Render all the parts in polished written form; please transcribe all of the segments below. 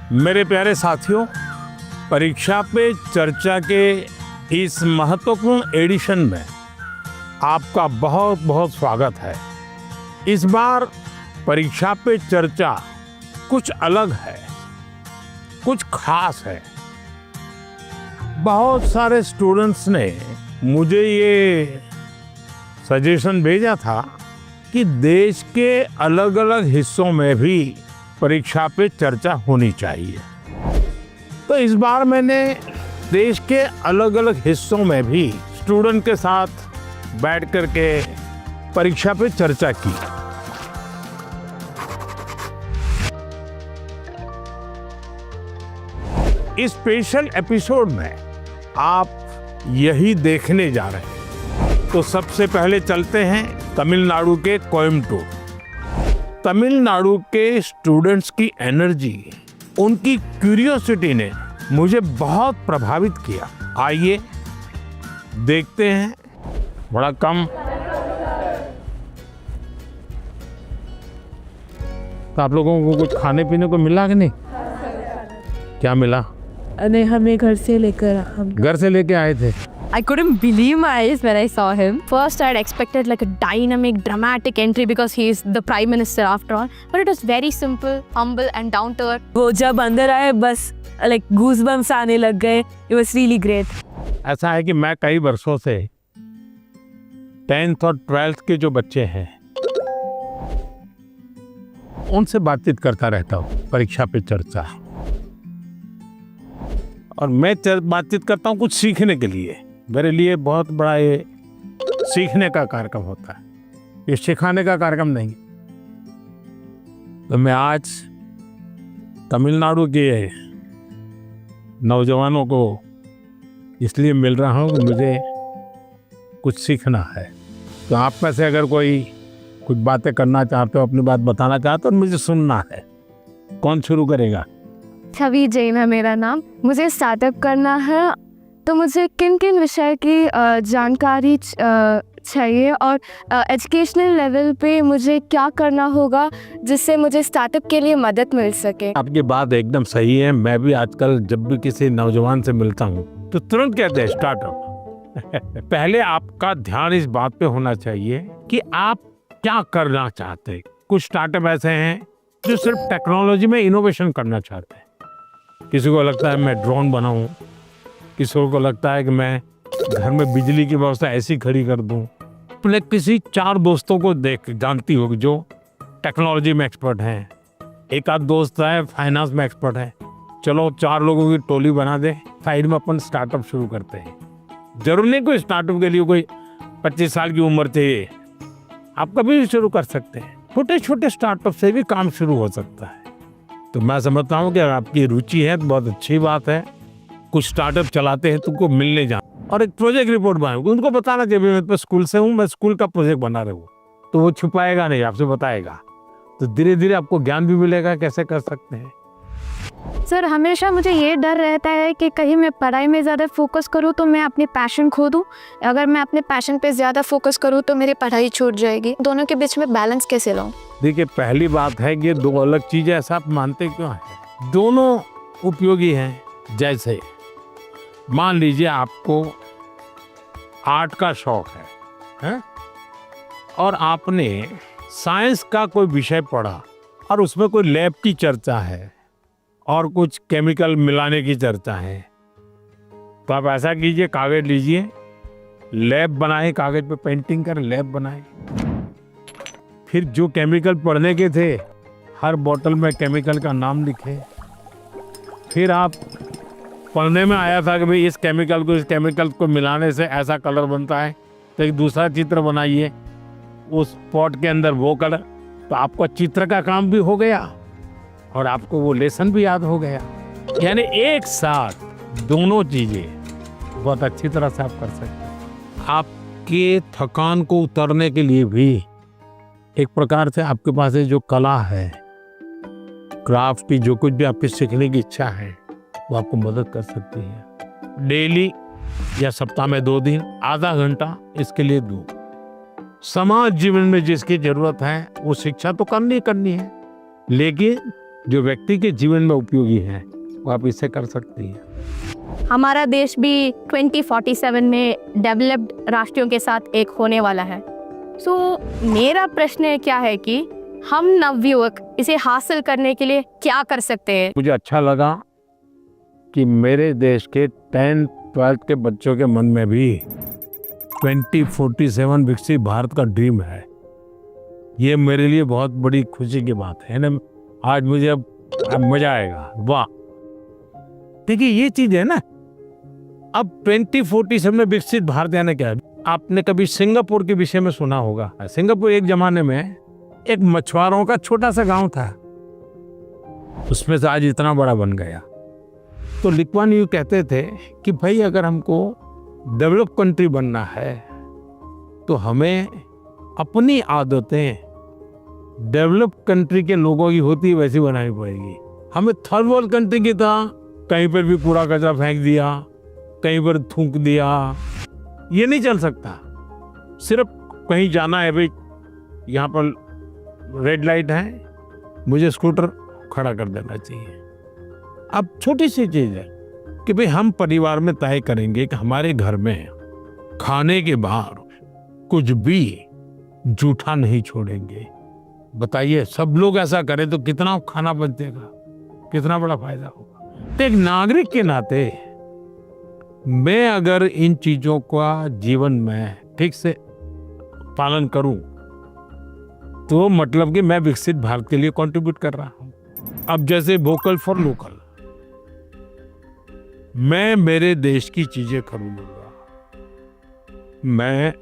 मेरे प्यारे साथियों, परीक्षा पे चर्चा के इस महत्वपूर्ण एडिशन में आपका बहुत बहुत स्वागत है। इस बार परीक्षा पे चर्चा कुछ अलग है, कुछ खास है। बहुत सारे स्टूडेंट्स ने मुझे ये सजेशन भेजा था कि देश के अलग अलग हिस्सों में भी परीक्षा पे चर्चा होनी चाहिए। तो इस बार मैंने देश के अलग अलग हिस्सों में भी स्टूडेंट के साथ बैठ करके परीक्षा पे चर्चा की। इस स्पेशल एपिसोड में आप यही देखने जा रहे हैं। तो सबसे पहले चलते हैं तमिलनाडु के कोयम्बटूर। तमिलनाडु के स्टूडेंट्स की एनर्जी, उनकी क्यूरियोसिटी ने मुझे बहुत प्रभावित किया। आइए देखते हैं। बड़ा कम तो आप लोगों को कुछ खाने पीने को मिला कि नहीं? क्या मिला? नहीं, हमें घर से लेके आए थे। I couldn't believe my eyes when I saw him. First, I had expected like a dynamic, dramatic entry because he is the Prime Minister after all. But it was very simple, humble and down to earth. वो जब अंदर आए बस like goosebumps आने लग गए. It was really great. ऐसा है कि मैं कई वर्षों से 10th और 12th के जो बच्चे हैं उनसे बातचीत करता रहता हूँ परीक्षा पे चर्चा। और मैं बातचीत करता हूँ कुछ सीखने के लिए। मेरे लिए बहुत बड़ा ये सीखने का कार्यक्रम होता है, ये सिखाने का कार्यक्रम नहीं। तो मैं आज तमिलनाडु के नौजवानों को इसलिए मिल रहा हूँ कि मुझे कुछ सीखना है। तो आप में से अगर कोई कुछ बातें करना चाहते हो, अपनी बात बताना चाहते हो, तो मुझे सुनना है। कौन शुरू करेगा? छवि जैन है मेरा नाम। मुझे स्टार्टअप करना है, तो मुझे किन किन विषय की जानकारी चाहिए और एजुकेशनल लेवल पे मुझे क्या करना होगा जिससे मुझे स्टार्टअप के लिए मदद मिल सके। आपकी बात एकदम सही है। मैं भी आजकल जब भी किसी नौजवान से मिलता हूँ तो तुरंत कहते हैं स्टार्टअप। पहले आपका ध्यान इस बात पे होना चाहिए कि आप क्या करना चाहते हैं। कुछ स्टार्टअप ऐसे हैं जो सिर्फ टेक्नोलॉजी में इनोवेशन करना चाहते हैं। किसी को लगता है मैं ड्रोन बनाऊं, किसी को लगता है कि मैं घर में बिजली की व्यवस्था ऐसी खड़ी कर दूं। अपने किसी 4 दोस्तों को देख जानती हो जो टेक्नोलॉजी में एक्सपर्ट हैं। एक आध दोस्त है फाइनेंस में एक्सपर्ट है। चलो 4 लोगों की टोली बना दे, साइड में अपन स्टार्टअप शुरू करते हैं। जरूर नहीं कोई स्टार्टअप के लिए कोई 25 साल की उम्र चाहिए, आप कभी भी शुरू कर सकते हैं। छोटे छोटे स्टार्टअप से भी काम शुरू हो सकता है। तो मैं समझता हूँ कि अगर आपकी रुचि है तो बहुत अच्छी बात है। कुछ स्टार्टअप चलाते हैं, तुमको मिलने जाना और एक प्रोजेक्ट रिपोर्ट बनाओगे, उनको बताना चाहिए मैं तो स्कूल से हूँ, मैं स्कूल का प्रोजेक्ट बना रहा हूँ। तो वो छुपाएगा नहीं, आपसे बताएगा। तो धीरे धीरे आपको ज्ञान भी मिलेगा कैसे कर सकते हैं। सर, हमेशा मुझे ये डर रहता है कि कहीं मैं पढ़ाई में ज़्यादा फोकस करूँ तो मैं अपनी पैशन खो दूँ। अगर मैं अपने पैशन पे ज़्यादा फोकस करूँ तो मेरी पढ़ाई छूट जाएगी। दोनों के बीच में बैलेंस कैसे लाऊं? देखिए, पहली बात है कि 2 अलग चीजें ऐसा आप मानते क्यों हैं? दोनों उपयोगी हैं। जैसे मान लीजिए आपको आर्ट का शौक है? और आपने साइंस का कोई विषय पढ़ा और उसमें कोई लैब की चर्चा है और कुछ केमिकल मिलाने की चर्चा है। तो आप ऐसा कीजिए, कागज लीजिए, लैब बनाए, कागज पे पेंटिंग कर लैब बनाए। फिर जो केमिकल पढ़ने के थे हर बोतल में केमिकल का नाम लिखे। फिर आप पढ़ने में आया था कि भाई इस केमिकल को मिलाने से ऐसा कलर बनता है, तो एक दूसरा चित्र बनाइए, उस पॉट के अंदर वो कलर। तो आपको चित्र का काम भी हो गया और आपको वो लेसन भी याद हो गया। यानी एक साथ दोनों चीजें बहुत अच्छी तरह से आप कर सकते हैं। आपके थकान को उतरने के लिए भी एक प्रकार से आपके पास जो कला है, क्राफ्ट की जो कुछ भी आपकी सीखने की इच्छा है, वो आपको मदद कर सकती है। डेली या सप्ताह में 2 दिन आधा घंटा इसके लिए दो। समाज जीवन में जिसकी जरूरत है वो शिक्षा तो करनी है, लेकिन जो व्यक्ति के जीवन में उपयोगी हैं वो आप इससे कर सकती हैं। हमारा देश भी 2047 में डेवलप्ड राष्ट्रों के साथ एक होने वाला है। सो मेरा प्रश्न क्या है कि हम नवयुवक इसे हासिल करने के लिए क्या कर सकते हैं? मुझे अच्छा लगा कि मेरे देश के 10th 12th के बच्चों के मन में भी 2047 विकसित भारत का ड्रीम है। ये मेरे लिए बहुत बड़ी खुशी की बात है ना। आज मुझे अब मजा आएगा। वाह, देखिए ये चीज है ना। अब 2047 में विकसित भारत यानी क्या है? आपने कभी सिंगापुर के विषय में सुना होगा। सिंगापुर एक जमाने में एक मछुआरों का छोटा सा गांव था, उसमें से आज इतना बड़ा बन गया। तो ली कुआन यू कहते थे कि भाई अगर हमको डेवलप कंट्री बनना है तो हमें अपनी आदतें डेवलप कंट्री के लोगों की होती वैसी बनानी पड़ेगी। हमें थर्ड वर्ल्ड कंट्री की तरह कहीं पर भी कूड़ा कचरा फेंक दिया, कहीं पर थूक दिया, ये नहीं चल सकता। सिर्फ कहीं जाना है, भाई यहाँ पर रेड लाइट है, मुझे स्कूटर खड़ा कर देना चाहिए। अब छोटी सी चीज है कि भाई हम परिवार में तय करेंगे कि हमारे घर में खाने के बाहर कुछ भी जूठा नहीं छोड़ेंगे। बताइए, सब लोग ऐसा करें तो कितना खाना बचेगा, कितना बड़ा फायदा होगा। तो एक नागरिक के नाते मैं अगर इन चीजों का जीवन में ठीक से पालन करूं तो मतलब कि मैं विकसित भारत के लिए कंट्रीब्यूट कर रहा हूं। अब जैसे वोकल फॉर लोकल, मैं मेरे देश की चीजें खरीदूंगा। मैं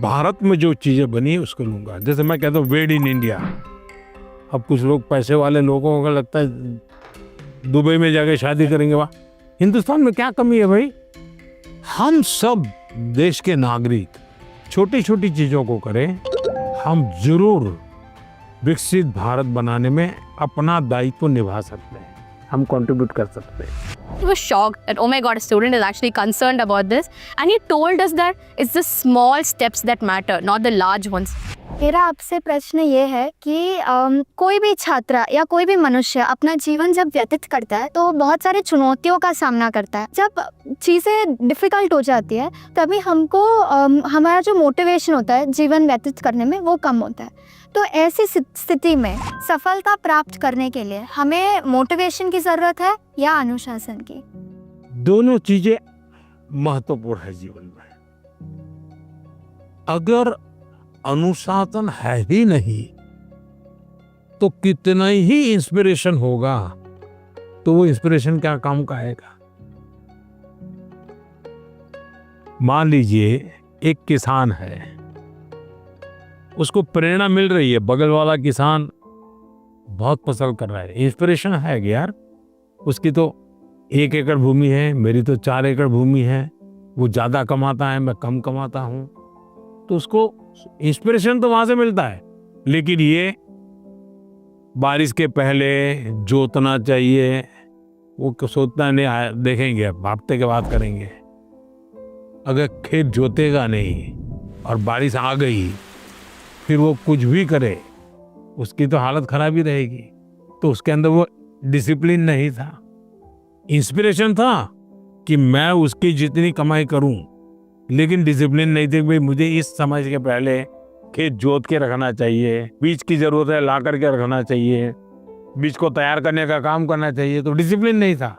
भारत में जो चीजें बनी उसको लूंगा। जैसे मैं कहता हूँ मेड इन इंडिया। अब कुछ लोग, पैसे वाले लोगों को लगता है दुबई में जाके शादी करेंगे। वाह, हिंदुस्तान में क्या कमी है भाई? हम सब देश के नागरिक छोटी छोटी चीजों को करें, हम जरूर विकसित भारत बनाने में अपना दायित्व निभा सकते हैं, हम कंट्रीब्यूट कर सकते हैं। He was shocked that, oh my God, a student is actually concerned about this. And he told us that it's the small steps that matter, not the large ones. मेरा आपसे प्रश्न ये है कि कोई भी छात्र या कोई भी मनुष्य अपना जीवन जब व्यतीत करता है तो बहुत सारे चुनौतियों का सामना करता है। जब चीज़ें डिफ़िकल्ट हो जाती है तभी हमको हमारा जो मोटिवेशन होता है जीवन व्यतीत करने में वो कम होता है। तो ऐसी स्थिति में सफलता प्राप्त करने के लिए हमें मोटिवेशन की ज़रूरत है या अनुशासन की? दोनों चीजें महत्वपूर्ण है जीवन में। अगर अनुशासन है ही नहीं तो कितना ही इंस्पिरेशन होगा तो वो इंस्पिरेशन क्या काम का आएगा? मान लीजिए एक किसान है, उसको प्रेरणा मिल रही है, बगल वाला किसान बहुत फसल कर रहा है, इंस्पिरेशन है कि यार उसकी तो 1 एकड़ भूमि है, मेरी तो 4 एकड़ भूमि है, वो ज्यादा कमाता है, मैं कम कमाता हूं, तो उसको इंस्पिरेशन तो वहां से मिलता है। लेकिन ये बारिश के पहले जोतना चाहिए, वो सोचता नहीं, देखेंगे अब हफ्ते के बाद करेंगे। अगर खेत जोतेगा नहीं और बारिश आ गई फिर वो कुछ भी करे, उसकी तो हालत खराब ही रहेगी। तो उसके अंदर वो डिसिप्लिन नहीं था। इंस्पिरेशन था कि मैं उसकी जितनी कमाई करूं, लेकिन डिसिप्लिन नहीं थी। भाई मुझे इस समय के पहले खेत जोत के रखना चाहिए, बीज की जरूरत है ला करके रखना चाहिए, बीज को तैयार करने का काम करना चाहिए, तो डिसिप्लिन नहीं था।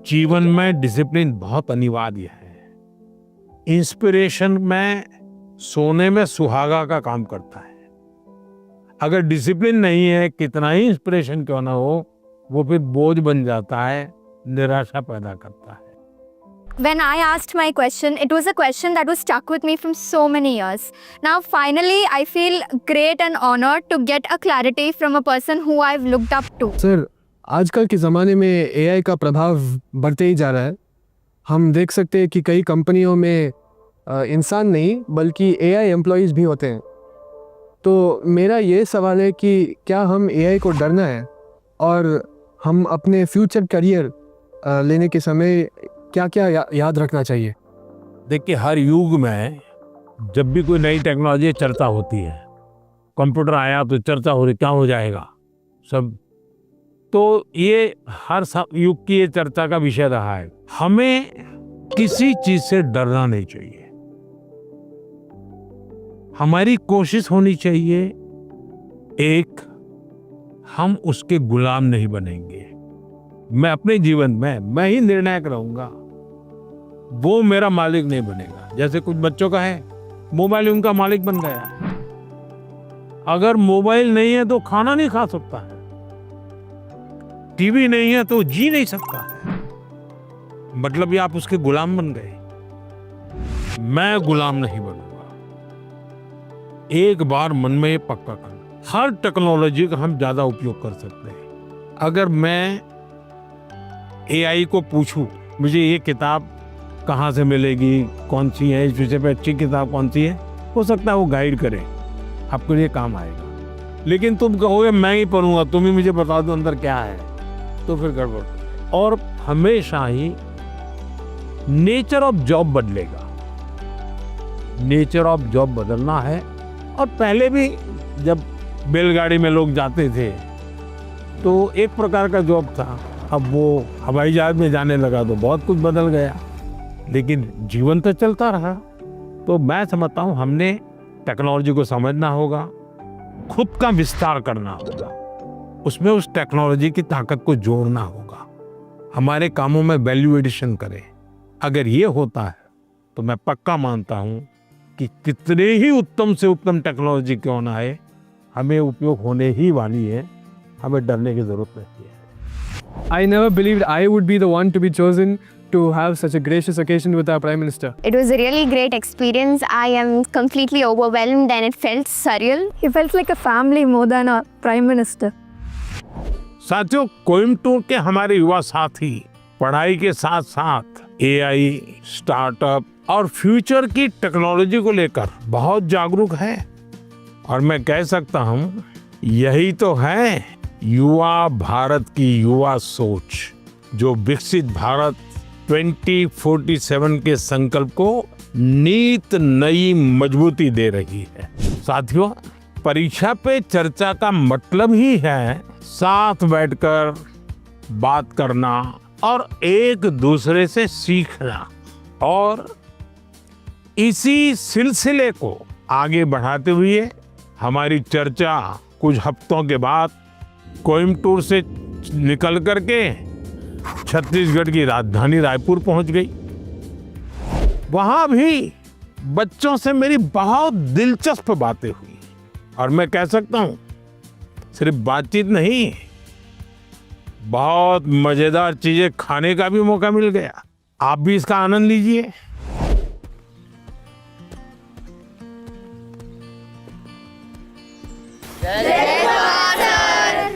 जीवन में डिसिप्लिन बहुत अनिवार्य है। इंस्पिरेशन में सोने में सुहागा का काम करता है। अगर डिसिप्लिन नहीं है, कितना ही इंस्पिरेशन क्यों ना हो, वो फिर बोझ बन जाता है, निराशा पैदा करता है। When I asked my question, it was a question that was stuck with me from so many years. Now, finally, I feel great and honored to get a clarity from a person who I've looked up to. Sir, आजकल के ज़माने में AI का प्रभाव बढ़ते ही जा रहा है। हम देख सकते हैं कि कई कंपनियों में इंसान नहीं बल्कि AI एम्प्लॉयज़ भी होते हैं। तो मेरा ये सवाल है कि क्या हम AI को डरना है और हम अपने फ्यूचर करियर लेने के समय क्या क्या याद रखना चाहिए? देखिए, हर युग में जब भी कोई नई टेक्नोलॉजी चर्चा होती है, कंप्यूटर आया तो चर्चा हो रही, क्या हो जाएगा सब। तो ये हर युग की ये चर्चा का विषय रहा है। हमें किसी चीज से डरना नहीं चाहिए। हमारी कोशिश होनी चाहिए, एक, हम उसके गुलाम नहीं बनेंगे। मैं अपने जीवन में मैं ही निर्णायक रहूंगा, वो मेरा मालिक नहीं बनेगा। जैसे कुछ बच्चों का है, मोबाइल उनका मालिक बन गया। अगर मोबाइल नहीं है तो खाना नहीं खा सकता है, टीवी नहीं है तो जी नहीं सकता है। मतलब ये आप उसके गुलाम बन गए। मैं गुलाम नहीं बनूंगा। एक बार मन में ये पक्का करना, हर टेक्नोलॉजी का हम ज्यादा उपयोग कर सकते हैं। अगर मैं एआई को पूछूं मुझे ये किताब कहाँ से मिलेगी, कौन सी है, इस विषय पे अच्छी किताब कौन सी है, हो सकता है वो गाइड करे, आपके लिए काम आएगा। लेकिन तुम कहोगे मैं ही पढ़ूंगा, तुम ही मुझे बता दो अंदर क्या है, तो फिर गड़बड़। और हमेशा ही नेचर ऑफ जॉब बदलेगा। नेचर ऑफ जॉब बदलना है। और पहले भी जब बैलगाड़ी में लोग जाते थे तो एक प्रकार का जॉब था, अब वो हवाई जहाज में जाने लगा तो बहुत कुछ बदल गया, लेकिन जीवन तो चलता रहा। तो मैं समझता हूँ हमने टेक्नोलॉजी को समझना होगा, खुद का विस्तार करना होगा, उसमें उस टेक्नोलॉजी की ताकत को जोड़ना होगा, हमारे कामों में वैल्यू एडिशन करें। अगर ये होता है तो मैं पक्का मानता हूँ कि कितने ही उत्तम से उत्तम टेक्नोलॉजी क्यों ना आए, हमें उपयोग होने ही वाली है, हमें डरने की जरूरत नहीं है। I never believed I would be the one to be chosen to have such a gracious occasion with our Prime Minister. It was a really great experience. I am completely overwhelmed and it felt surreal. It felt like a family more than a prime minister. साथियों, कोयम्बटूर के हमारे युवा साथी पढ़ाई के साथ साथ AI, startup और फ्यूचर की टेक्नोलॉजी को लेकर बहुत जागरूक है। और मैं कह सकता हूँ यही तो है युवा भारत की युवा सोच, जो विकसित भारत 2047 के संकल्प को नीत नई मजबूती दे रही है। साथियों, परीक्षा पे चर्चा का मतलब ही है साथ बैठकर बात करना और एक दूसरे से सीखना। और इसी सिलसिले को आगे बढ़ाते हुए हमारी चर्चा कुछ हफ्तों के बाद कोयम्बटूर से निकल करके छत्तीसगढ़ की राजधानी रायपुर पहुंच गई। वहां भी बच्चों से मेरी बहुत दिलचस्प बातें हुई और मैं कह सकता हूं सिर्फ बातचीत नहीं, बहुत मजेदार चीजें खाने का भी मौका मिल गया। आप भी इसका आनंद लीजिए।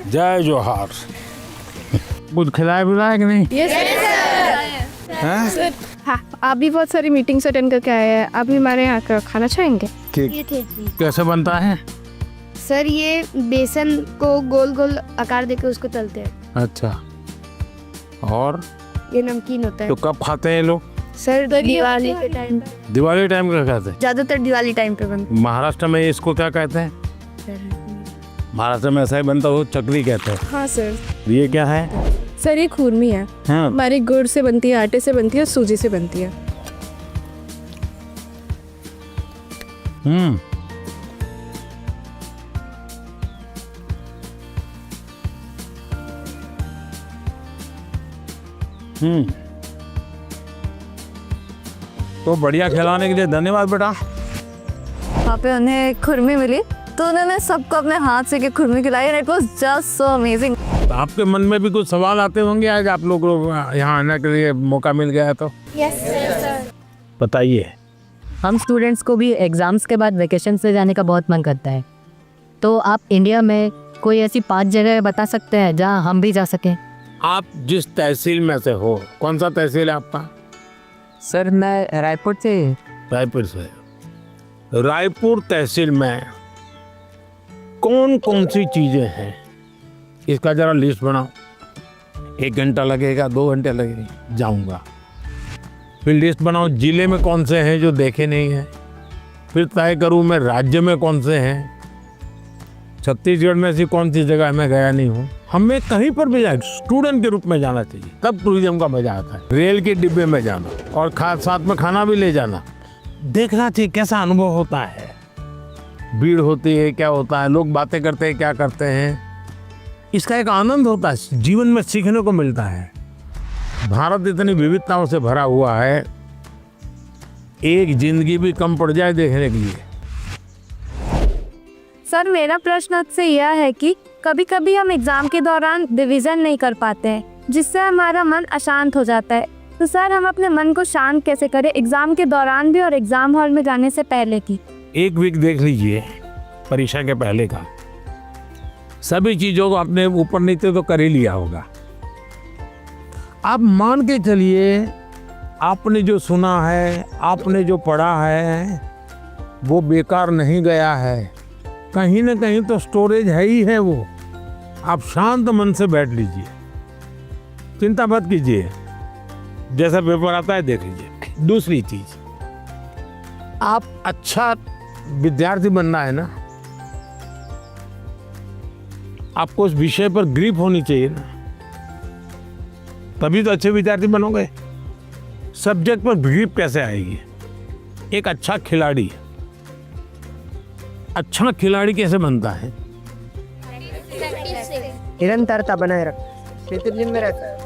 जय जोहार। कुछ खिलाया पिलाया कि नहीं? हाँ, आप भी बहुत सारी मीटिंग्स अटेंड करके आए हैं, आप भी हमारे यहाँ का खाना चाहेंगे? कैसे बनता है? सर ये बेसन को गोल गोल आकार देकर उसको तलते हैं। अच्छा, और ये नमकीन होता है। तो कब खाते हैं लोग? सर दिवाली के टाइम, दिवाली टाइम का खाते हैं? ज्यादातर दिवाली टाइम पे बनता महाराष्ट्र में इसको क्या कहते हैं? है। महाराष्ट्र में ऐसा ही बनता हो, चकली कहते हैं। हाँ सर। ये क्या है? सर ये खुरमी है, हाँ। हमारी गुड़ से बनती है, आटे से बनती है, सूजी से बनती है। हम्म, तो बढ़िया खिलाने के लिए धन्यवाद बेटा। वहाँ पे उन्हें खुरमी मिली तो उन्होंने सबको अपने हाथ से खुरमी खिलाई and it was just so amazing. तो आपके मन में भी कुछ सवाल आते होंगे आज आप लोग यहाँ आने के लिए मौका मिल गया है तो? Yes sir. बताइए। हम स्टूडेंट्स को भी एग्ज़ाम्स के बाद वेकेशन से जाने का बहुत मन करता है, तो आप इंडिया में कोई ऐसी 5 जगह बता सकते हैं जहाँ हम भी जा सकें? आप जिस तहसील में से हो, कौन सा तहसील है आपका? सर मैं रायपुर से। रायपुर से। रायपुर तहसील में कौन कौन सी चीजें हैं, इसका जरा लिस्ट बनाओ। 1 घंटा लगेगा, 2 घंटे लगेंगे, जाऊंगा। फिर लिस्ट बनाओ जिले में कौन से हैं जो देखे नहीं हैं, फिर तय करूँ मैं राज्य में कौन से हैं, छत्तीसगढ़ में ऐसी कौन सी जगह मैं गया नहीं हूँ। हमें कहीं पर भी जाए स्टूडेंट के रूप में जाना चाहिए, तब टूरिज्म का मजा आता है। रेल के डिब्बे में जाना और साथ में खाना भी ले जाना, देखना चाहिए कैसा अनुभव होता है। भीड़ होती है, क्या होता है, लोग बातें करते हैं, क्या करते हैं, इसका एक आनंद होता है, जीवन में सीखने को मिलता है। भारत इतनी विविधताओं से भरा हुआ है, एक जिंदगी भी कम पड़ जाए देखने के लिए। सर मेरा प्रश्न आपसे यह है कि कभी कभी हम एग्ज़ाम के दौरान रिवीजन नहीं कर पाते हैं, जिससे हमारा मन अशांत हो जाता है। तो सर हम अपने मन को शांत कैसे करें एग्ज़ाम के दौरान भी और एग्ज़ाम हॉल में जाने से पहले की? एक वीक देख लीजिए परीक्षा के पहले का, सभी चीज़ों को अपने ऊपर नीचे तो कर ही लिया होगा। आप मान के चलिए आपने जो सुना है, आपने जो पढ़ा है, वो बेकार नहीं गया है, कहीं ना कहीं तो स्टोरेज है ही है वो। आप शांत मन से बैठ लीजिए, चिंता मत कीजिए, जैसा पेपर आता है देख लीजिए। दूसरी चीज, आप अच्छा विद्यार्थी बनना है ना, आपको उस विषय पर ग्रिप होनी चाहिए ना, तभी तो अच्छे विद्यार्थी बनोगे। सब्जेक्ट पर ग्रिप कैसे आएगी? एक अच्छा खिलाड़ी कैसे बनता है? निरंतरता बनाए रखता है, दिन में रहता है,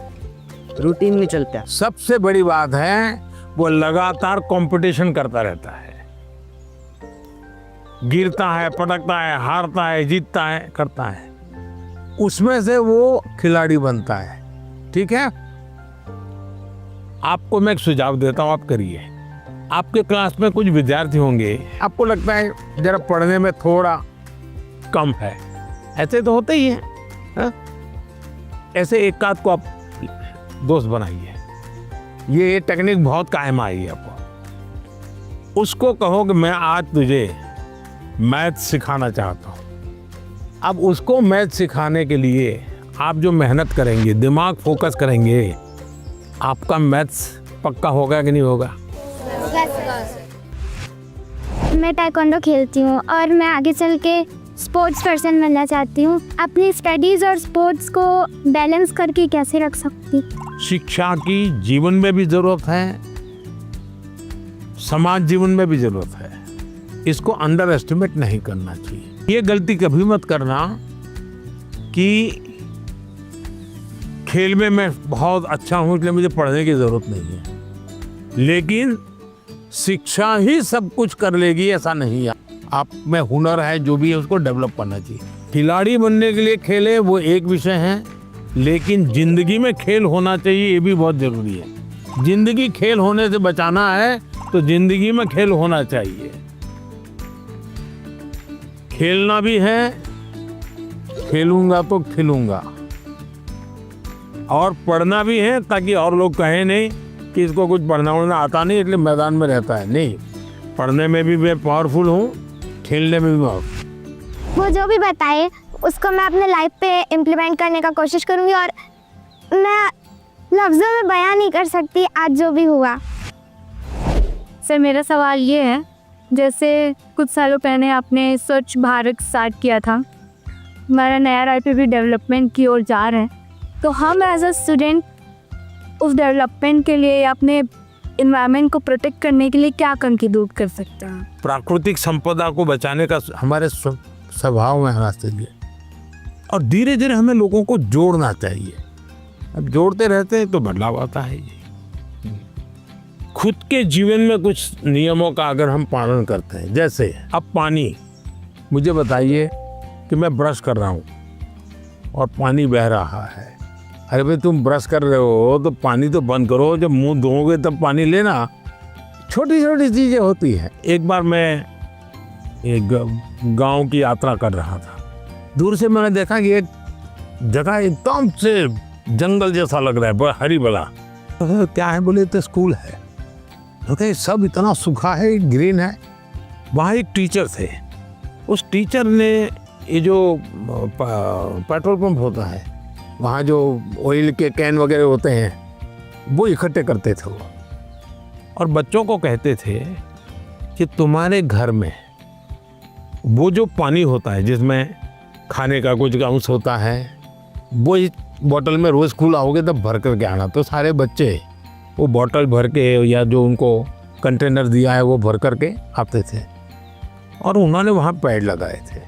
रूटीन में चलता है। सबसे बड़ी बात है वो लगातार कंपटीशन करता रहता है, गिरता है, पटकता है, हारता है, जीतता है, करता है, उसमें से वो खिलाड़ी बनता है। ठीक है, आपको मैं एक सुझाव देता हूं, आप करिए। आपके क्लास में कुछ विद्यार्थी होंगे, आपको लगता है जरा पढ़ने में थोड़ा कम है, ऐसे तो होते ही है, हा? ऐसे एक आध को आप दोस्त बनाइए, ये टेक्निक बहुत कायम आएगी आपको। उसको कहो कि मैं आज तुझे मैथ सिखाना चाहता हूँ। अब उसको मैथ सिखाने के लिए आप जो मेहनत करेंगे, दिमाग फोकस करेंगे, आपका मैथ्स पक्का होगा कि नहीं होगा? मैं ताइक्वांडो खेलती हूँ और मैं आगे चल के स्पोर्ट्स पर्सन बनना चाहती हूँ। अपनी स्टडीज़ और स्पोर्ट्स को बैलेंस करके कैसे रख सकती? शिक्षा की जीवन में भी जरूरत है, समाज जीवन में भी जरूरत है, इसको अंडर एस्टिमेट नहीं करना चाहिए। ये गलती कभी मत करना कि खेल में मैं बहुत अच्छा हूँ इसलिए मुझे पढ़ने की जरूरत नहीं है, लेकिन शिक्षा ही सब कुछ कर लेगी ऐसा नहीं है। आप में हुनर है, जो भी है उसको डेवलप करना चाहिए। खिलाड़ी बनने के लिए खेले वो एक विषय है, लेकिन जिंदगी में खेल होना चाहिए, ये भी बहुत जरूरी है। जिंदगी खेल होने से बचाना है तो जिंदगी में खेल होना चाहिए। खेलना भी है, खेलूंगा तो खिलूंगा, और पढ़ना भी है ताकि और लोग कहें नहीं कि इसको कुछ पढ़ना उड़ना आता नहीं इसलिए मैदान में रहता है। नहीं, पढ़ने में भी मैं पावरफुल हूँ, खेलने में भी पावरफुल। वो जो भी बताए उसको मैं अपने लाइफ पे इम्प्लीमेंट करने का कोशिश करूँगी, और मैं लफ्ज़ों में बयां नहीं कर सकती आज जो भी हुआ। सर मेरा सवाल ये है, जैसे कुछ सालों पहले आपने स्वच्छ भारत स्टार्ट किया था, हमारा नया रायपुर भी डेवलपमेंट की ओर जा रहा है, तो हम एज अ स्टूडेंट उस डेवलपमेंट के लिए या अपने इन्वायरमेंट को प्रोटेक्ट करने के लिए क्या कंट्रीब्यूट कर सकते हैं? प्राकृतिक संपदा को बचाने का हमारे स्वभाव में होना चाहिए, और धीरे धीरे हमें लोगों को जोड़ना चाहिए। अब जोड़ते रहते हैं तो बदलाव आता है। खुद के जीवन में कुछ नियमों का अगर हम पालन करते हैं, जैसे अब पानी, मुझे बताइए कि मैं ब्रश कर रहा हूँ और पानी बह रहा है, अरे भाई तुम ब्रश कर रहे हो तो पानी तो बंद करो, जब मुंह धोओगे तब पानी लेना। छोटी छोटी चीज़ें होती हैं। एक बार मैं एक गांव की यात्रा कर रहा था, दूर से मैंने देखा कि एक जगह एकदम से जंगल जैसा लग रहा है, हरी भला। तो क्या है बोले, तो स्कूल है, तो सब इतना सूखा है, ग्रीन है। वहाँ एक टीचर थे, उस टीचर ने ये जो पेट्रोल पंप होता है, वहाँ जो ऑयल के कैन वगैरह होते हैं वो इकट्ठे करते थे वो, और बच्चों को कहते थे कि तुम्हारे घर में वो जो पानी होता है जिसमें खाने का कुछ अंश होता है, वो इस बोतल में रोज़ स्कूल आओगे तब भर करके आना। तो सारे बच्चे वो बोतल भर के या जो उनको कंटेनर दिया है वो भर करके आते थे, और उन्होंने वहाँ पैड लगाए थे।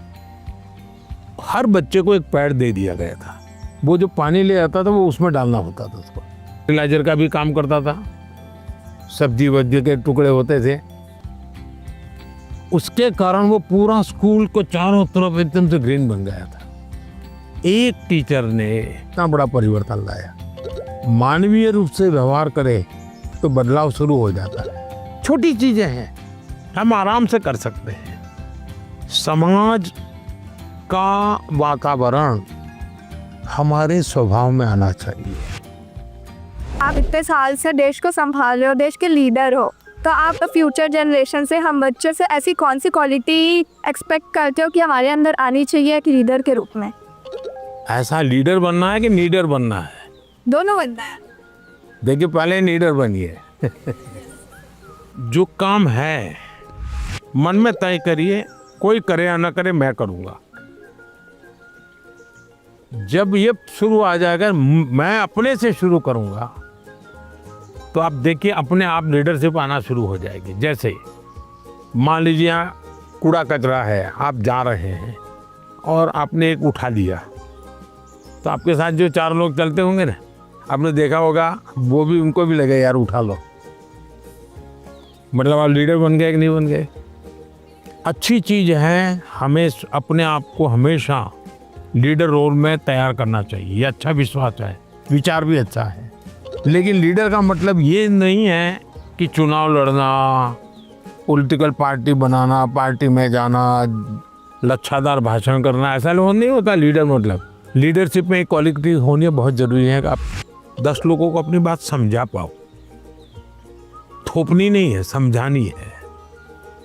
हर बच्चे को एक पैड दे दिया गया था। वो जो पानी ले आता था वो उसमें डालना होता था उसको। फर्टिलाइजर का भी काम करता था, सब्जी वब्जी के टुकड़े होते थे। उसके कारण वो पूरा स्कूल को चारों तरफ एकदम से ग्रीन बन गया था। एक टीचर ने इतना बड़ा परिवर्तन लाया। मानवीय रूप से व्यवहार करे तो बदलाव शुरू हो जाता है। छोटी चीजें हैं, हम आराम से कर सकते हैं। समाज का वातावरण हमारे स्वभाव में आना चाहिए। आप इतने साल से देश को संभाल रहे हो, देश के लीडर हो, तो आप फ्यूचर जनरेशन से, हम बच्चों से ऐसी कौन सी क्वालिटी एक्सपेक्ट करते हो कि हमारे अंदर आनी चाहिए एक लीडर के रूप में? ऐसा लीडर बनना है कि लीडर बनना है? दोनों बनना है। देखिए, पहले लीडर बनिए। जो काम है मन में तय करिए, कोई करे या ना करे मैं करूँगा। जब ये शुरू आ जाएगा मैं अपने से शुरू करूँगा, तो आप देखिए अपने आप लीडरशिप आना शुरू हो जाएगी। जैसे मान लीजिए यहाँ कूड़ा कचरा है, आप जा रहे हैं और आपने एक उठा लिया, तो आपके साथ जो 4 लोग चलते होंगे ना, आपने देखा होगा वो भी, उनको भी लगे यार उठा लो। मतलब आप लीडर बन गए कि नहीं बन गए? अच्छी चीज़ है, हमें अपने आप को हमेशा लीडर रोल में तैयार करना चाहिए। ये अच्छा विश्वास है, विचार भी अच्छा है। लेकिन लीडर का मतलब ये नहीं है कि चुनाव लड़ना, पॉलिटिकल पार्टी बनाना, पार्टी में जाना, लच्छादार भाषण करना, ऐसा नहीं होता लीडर। मतलब लीडरशिप में एक क्वालिटी होनी बहुत ज़रूरी है कि आप 10 लोगों को अपनी बात समझा पाओ। थोपनी नहीं है, समझानी है।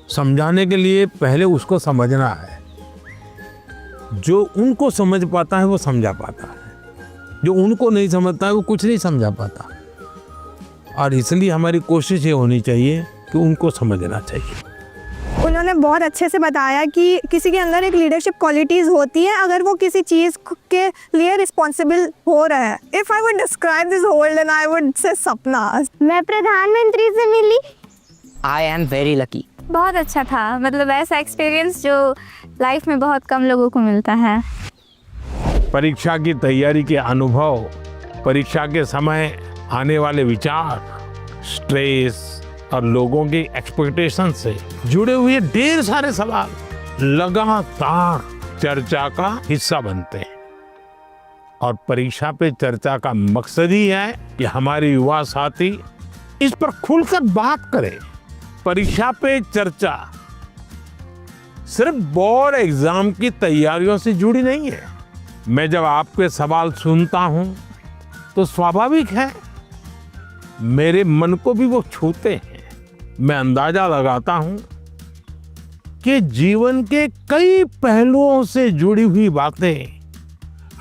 समझाने के लिए पहले उसको समझना है। जो उनको समझ पाता है वो समझा पाता है, जो उनको नहीं समझता है वो कुछ नहीं समझा पाता। और इसलिए हमारी कोशिश ये होनी चाहिए कि उनको समझना चाहिए। उन्होंने बहुत अच्छे से बताया कि किसी के अंदर एक लीडरशिप क्वालिटीज़ होती है अगर वो किसी चीज़ के लिए रिस्पॉन्सिबल हो रहा है। If I would describe this world and I would say सपना। मैं प्रधानमंत्री से मिली। I am very lucky. बहुत अच्छा था, मतलब ऐसा एक्सपीरियंस जो लाइफ में बहुत कम लोगों को मिलता है। परीक्षा की तैयारी के अनुभव, परीक्षा के समय आने वाले विचार, स्ट्रेस और लोगों की एक्सपेक्टेशन से जुड़े हुए ढेर सारे सवाल लगातार चर्चा का हिस्सा बनते हैं। और परीक्षा पे चर्चा का मकसद ही है कि हमारे युवा साथी इस पर खुलकर बात करें। परीक्षा पे चर्चा सिर्फ बोर्ड एग्जाम की तैयारियों से जुड़ी नहीं है। मैं जब आपके सवाल सुनता हूं तो स्वाभाविक है मेरे मन को भी वो छूते हैं। मैं अंदाजा लगाता हूं कि जीवन के कई पहलुओं से जुड़ी हुई बातें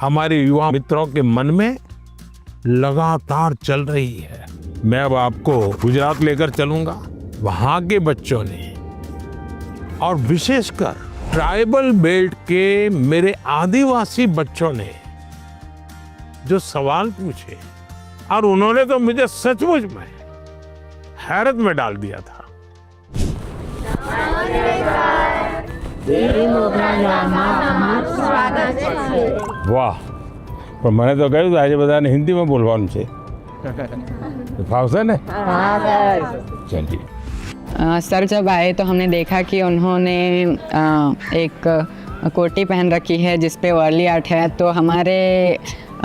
हमारे युवा मित्रों के मन में लगातार चल रही है। मैं अब आपको गुजरात लेकर चलूंगा। वहां के बच्चों ने और विशेषकर ट्राइबल बेल्ट के मेरे आदिवासी बच्चों ने जो सवाल पूछे, और उन्होंने तो मुझे सचमुच में हैरत में डाल दिया था। वाह, पर मैंने तो કહ્યું આજે બધાને હિન્દીમાં બોલવાનું છે। ફાવશે ને? चलिए। सर जब आए तो हमने देखा कि उन्होंने एक कोटी पहन रखी है जिस पे वर्ली आर्ट है। तो हमारे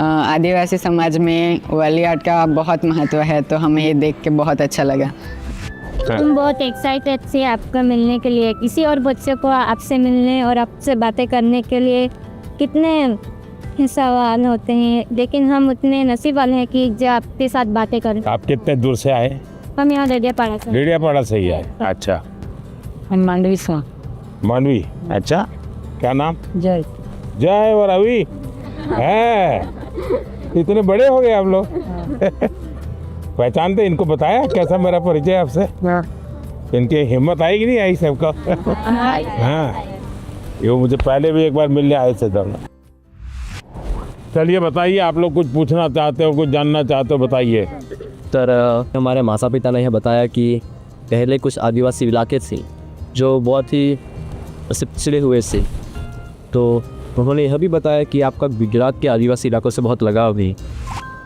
आदिवासी समाज में वर्ली आर्ट का बहुत महत्व है, तो हमें ये देख के बहुत अच्छा लगा। तुम बहुत एक्साइटेड थे आपका मिलने के लिए। किसी और बच्चे को आपसे मिलने और आपसे बातें करने के लिए कितने सवाल होते हैं, लेकिन हम उतने नसीब वाले हैं कि जो आपके साथ बातें करें। आप कितने दूर से आए? हम यहाँ डेडियापाड़ा से। डेडियापाड़ा से ही आए? अच्छा। मांडवी से। मानवी, अच्छा। क्या नाम? जय। जय और अभी है। इतने बड़े हो गए आप लोग। पहचानते इनको? बताया कैसा मेरा परिचय आपसे? इनकी हिम्मत आई कि नहीं आई सबका? हाँ, ये मुझे पहले भी एक बार मिलने आए थे धरना। चलिए बताइए, आप लोग कुछ पूछना चाहते हो, कुछ जानना चाहते हो, बताइए। सर हमारे माता पिता ने यह बताया कि पहले कुछ आदिवासी इलाके थे जो बहुत ही पिछड़े हुए थे, तो उन्होंने यह भी बताया कि आपका गुजरात के आदिवासी इलाकों से बहुत लगाव भी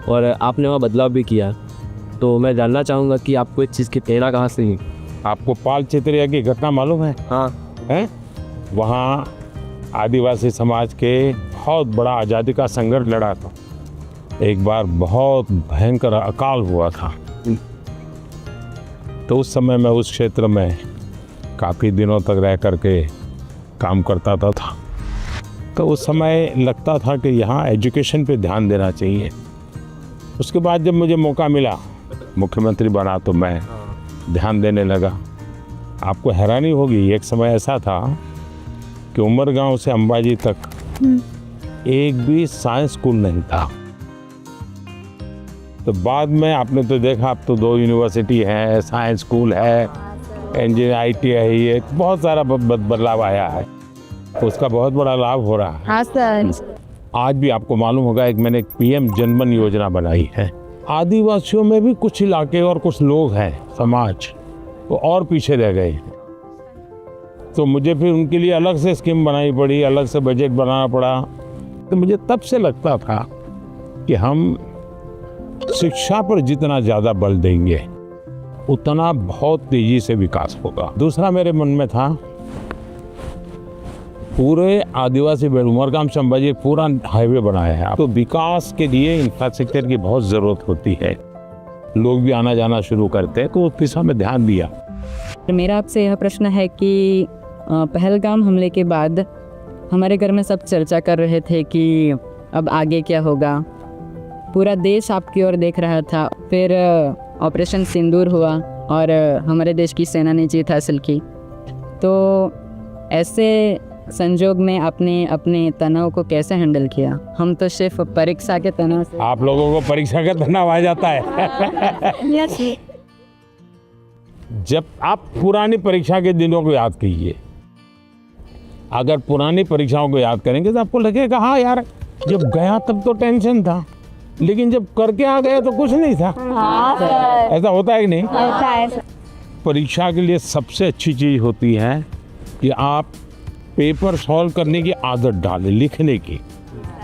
और आपने वहाँ बदलाव भी किया। तो मैं जानना चाहूँगा कि आपको इस चीज़ की प्रेरणा कहाँ से हुई? आपको पाल चित्रिया की घटना मालूम है? हाँ। हैं? वहाँ आदिवासी समाज के बहुत बड़ा आज़ादी का संघर्ष लड़ा था। एक बार बहुत भयंकर अकाल हुआ था, तो उस समय मैं उस क्षेत्र में काफ़ी दिनों तक रह करके काम करता था। तो उस समय लगता था कि यहाँ एजुकेशन पे ध्यान देना चाहिए। उसके बाद जब मुझे मौका मिला, मुख्यमंत्री बना, तो मैं ध्यान देने लगा। आपको हैरानी होगी, एक समय ऐसा था कि उमरगांव से अंबाजी तक एक भी साइंस स्कूल नहीं था। तो बाद में आपने तो देखा, अब तो 2 यूनिवर्सिटी हैं, साइंस स्कूल है, इंजीनियर ITI है, ये बहुत सारा बदलाव आया है, तो उसका बहुत बड़ा लाभ हो रहा है। हाँ सर। आज भी आपको मालूम होगा, एक मैंने PM जनमन योजना बनाई है। आदिवासियों में भी कुछ इलाके और कुछ लोग हैं, समाज, वो और पीछे रह गए, तो मुझे फिर उनके लिए अलग से स्कीम बनानी पड़ी, अलग से बजट बनाना पड़ा। तो मुझे तब से लगता था कि हम शिक्षा पर जितना ज़्यादा बल देंगे उतना बहुत तेजी से विकास होगा। दूसरा मेरे मन में था, पूरे आदिवासी बेल्ट उमरगाम से अंबाजी पूरा हाईवे बनाया है, तो विकास के लिए इंफ्रास्ट्रक्चर की बहुत ज़रूरत होती है। लोग भी आना जाना शुरू करते हैं, तो उस दिशा में ध्यान दिया। मेरा आपसे यह प्रश्न है कि पहलगाम हमले के बाद हमारे घर में सब चर्चा कर रहे थे कि अब आगे क्या होगा। पूरा देश आपकी ओर देख रहा था। फिर ऑपरेशन सिंदूर हुआ और हमारे देश की सेना ने जीत हासिल की। तो ऐसे संजोग में आपने अपने तनाव को कैसे हैंडल किया? हम तो सिर्फ परीक्षा के तनाव से। आप लोगों को परीक्षा का तनाव आ जाता है। जब आप पुरानी परीक्षा के दिनों को याद कीजिए, अगर पुरानी परीक्षाओं को याद करेंगे तो आपको लगेगा हाँ यार, जब गया तब तो टेंशन था, लेकिन जब करके आ गया तो कुछ नहीं था। ऐसा होता है कि नहीं? होता है। परीक्षा के लिए सबसे अच्छी चीज़ होती है कि आप पेपर सॉल्व करने की आदत डालें, लिखने की।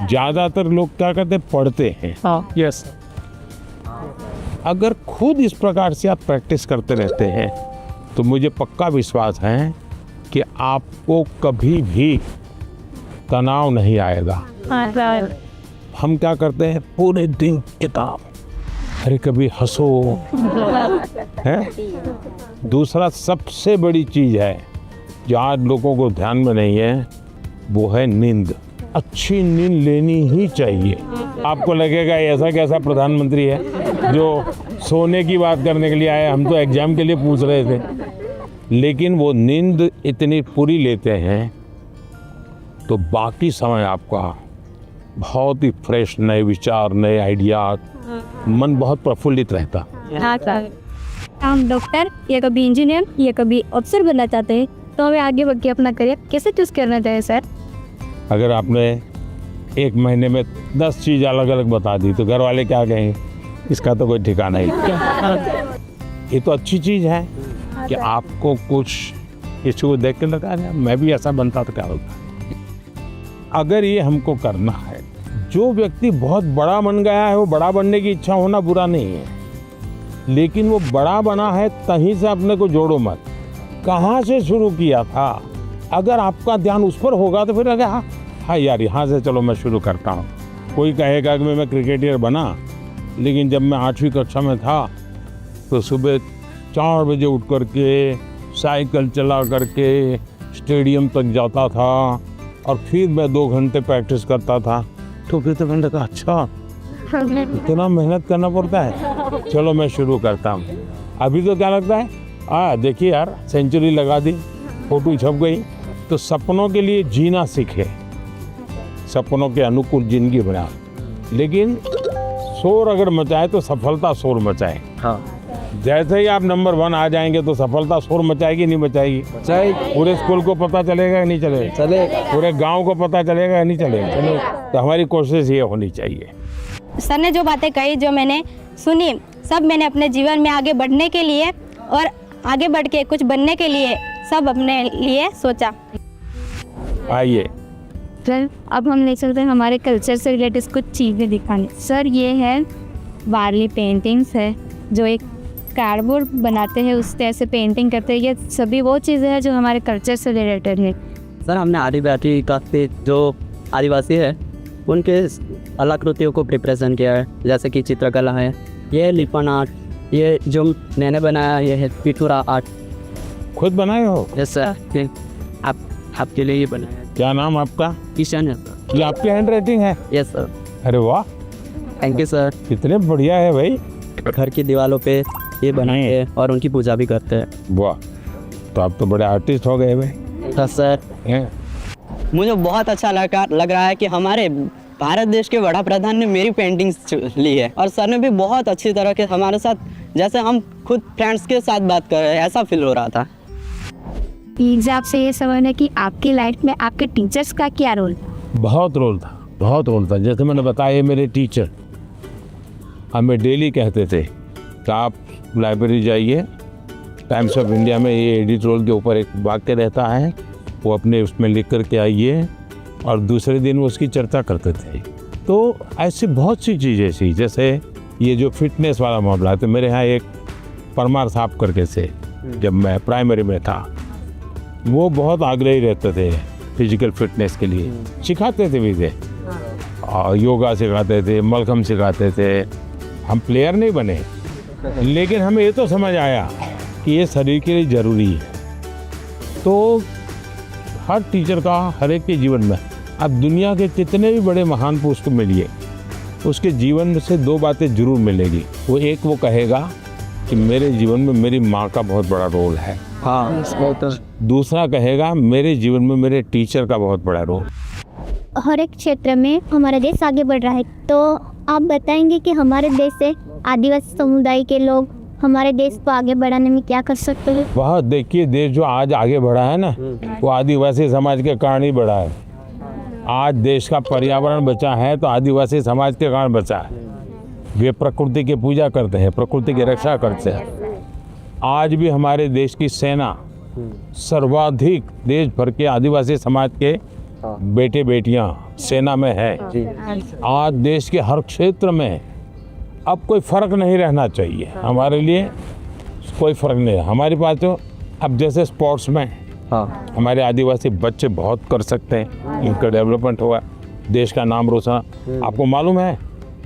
ज़्यादातर लोग क्या करते हैं, पढ़ते हैं। यस, अगर खुद इस प्रकार से आप प्रैक्टिस करते रहते हैं तो मुझे पक्का विश्वास है कि आपको कभी भी तनाव नहीं आएगा। हम क्या करते हैं, पूरे दिन किताब, अरे कभी हंसो है। दूसरा सबसे बड़ी चीज़ है जो आज लोगों को ध्यान में नहीं है, वो है नींद। अच्छी नींद लेनी ही चाहिए। आपको लगेगा ऐसा कैसा प्रधानमंत्री है जो सोने की बात करने के लिए आए, हम तो एग्जाम के लिए पूछ रहे थे। लेकिन वो नींद इतनी पूरी लेते हैं तो बाकी समय आपका बहुत ही फ्रेश, नए विचार, नए आइडिया, मन बहुत प्रफुल्लित रहता। हाँ सर। हम डॉक्टर या कभी इंजीनियर या कभी अफसर बनना चाहते हैं, तो हमें आगे बढ़ के अपना करियर कैसे चूज़ करना चाहिए सर? अगर आपने एक महीने में 10 चीज़ अलग अलग बता दी तो घर वाले क्या कहेंगे, इसका तो कोई ठिकाना ही। ये तो अच्छी चीज़ है कि आपको कुछ किसी को देख के लगा मैं भी ऐसा बनता तो क्या होता। अगर ये हमको करना है, जो व्यक्ति बहुत बड़ा बन गया है वो बड़ा बनने की इच्छा होना बुरा नहीं है, लेकिन वो बड़ा बना है तहीं से अपने को जोड़ो मत। कहाँ से शुरू किया था, अगर आपका ध्यान उस पर होगा तो फिर अगर हाँ यार यहाँ से चलो मैं शुरू करता हूँ। कोई कहेगा कि मैं क्रिकेटर बना, लेकिन जब मैं 8वीं कक्षा में था तो सुबह 4 बजे उठ करके साइकिल चला करके स्टेडियम तक जाता था और फिर मैं 2 घंटे प्रैक्टिस करता था। तो फिर तो मैंने कहा अच्छा इतना मेहनत करना पड़ता है, चलो मैं शुरू करता हूँ। अभी तो क्या लगता है, देखिए यार सेंचुरी लगा दी, फोटो छप गई। तो सपनों के लिए जीना सीखे, सपनों के अनुकूल जिंदगी बना। लेकिन शोर अगर मचाए तो सफलता शोर मचाए। हाँ। जैसे ही आप नंबर 1 आ जाएंगे तो सफलता शोर मचाएगी नहीं मचाएगी? पूरे स्कूल को पता चलेगा या नहीं चलेगा? चलेगा। पूरे गांव को पता चलेगा या नहीं चलेगा? तो हमारी कोशिश ये होनी चाहिए। सर ने जो बातें कही, जो मैंने सुनी, सब मैंने अपने जीवन में आगे बढ़ने के लिए और आगे बढ़ के कुछ बनने के लिए सब अपने लिए सोचा। आइए। सर अब हम ले चलते हैं हमारे कल्चर से रिलेटेड कुछ चीज़ें दिखाने। सर ये है वारली पेंटिंग्स है, जो एक कार्डबोर्ड बनाते हैं उससे ऐसे पेंटिंग करते हैं। ये सभी वो चीज़ें हैं जो हमारे कल्चर से रिलेटेड है। सर हमने आदिवासी काफ़ी जो आदिवासी है उनके कलाकृतियों को रिप्रेजेंट किया है, जैसे कि चित्रकला है, ये लिपन आर्ट, ये जो मैंने बनाया ये है पिथुरा आर्ट। खुद बनाए हो? यस सर, आपके लिए ये बनाया है। क्या नाम आपका? किशन है सर। ये आपकी हैंड राइटिंग है? Yes sir. अरे वाह, थैंक यू सर। कितने बढ़िया है भाई। घर की दीवारों पे ये बनाए हैं और उनकी पूजा भी करते हैं। वाह, तो आप तो बड़े आर्टिस्ट हो गए भाई। हाँ सर। हैं? मुझे बहुत अच्छा लग रहा है कि हमारे भारत देश के वड़ा प्रधान ने मेरी पेंटिंग्स ली है और सर ने भी बहुत अच्छी तरह के हमारे साथ, जैसे हम खुद फ्रेंड्स के साथ बात कर रहे हैं, ऐसा फील हो रहा था। मुझे आपसे ये सवाल है कि आपकी लाइफ में आपके टीचर्स का क्या रोल? बहुत रोल था, बहुत रोल था। जैसे मैंने बताया, ये मेरे टीचर हमें डेली कहते थे कि आप लाइब्रेरी जाइए, टाइम्स ऑफ इंडिया में ये एडिटोरियल के ऊपर एक वाक्य रहता है, वो अपने उसमें लिख करके आइए, और दूसरे दिन वो उसकी चर्चा करते थे। तो ऐसी बहुत सी चीज़ें थी, जैसे ये जो फिटनेस वाला मामला है, तो मेरे यहाँ एक परमार साहब करके से, जब मैं प्राइमरी में था, वो बहुत आग्रही रहते थे फिजिकल फिटनेस के लिए, सिखाते थे भी थे, और योगा सिखाते थे, मलखम सिखाते थे। हम प्लेयर नहीं बने, लेकिन हमें ये तो समझ आया कि ये शरीर के लिए ज़रूरी है। तो हर टीचर का हर एक के जीवन में, अब दुनिया के कितने भी बड़े महान पुरुष को मिलिए, उसके जीवन से 2 बातें जरूर मिलेगी। वो एक वो कहेगा कि मेरे जीवन में मेरी माँ का बहुत बड़ा रोल है। हाँ, दूसरा कहेगा मेरे जीवन में मेरे टीचर का बहुत बड़ा रोल। हर एक क्षेत्र में हमारा देश आगे बढ़ रहा है, तो आप बताएंगे कि हमारे देश से आदिवासी समुदाय के लोग हमारे देश को आगे बढ़ाने में क्या कर सकते हैं? वह देखिए, देश जो आज आगे बढ़ा है ना, वो आदिवासी समाज के कारण ही बढ़ा है। आज देश का पर्यावरण बचा है तो आदिवासी समाज के कारण बचा है। वे प्रकृति की पूजा करते हैं, प्रकृति की रक्षा करते हैं। आज भी हमारे देश की सेना सर्वाधिक देश भर के आदिवासी समाज के बेटे बेटियां सेना में है। आज देश के हर क्षेत्र में अब कोई फर्क नहीं रहना चाहिए, हमारे लिए कोई फर्क नहीं है। हमारे पास तो अब जैसे स्पोर्ट्स में हमारे आदिवासी बच्चे बहुत कर सकते हैं, इनका डेवलपमेंट होगा, देश का नाम रोशन। आपको मालूम है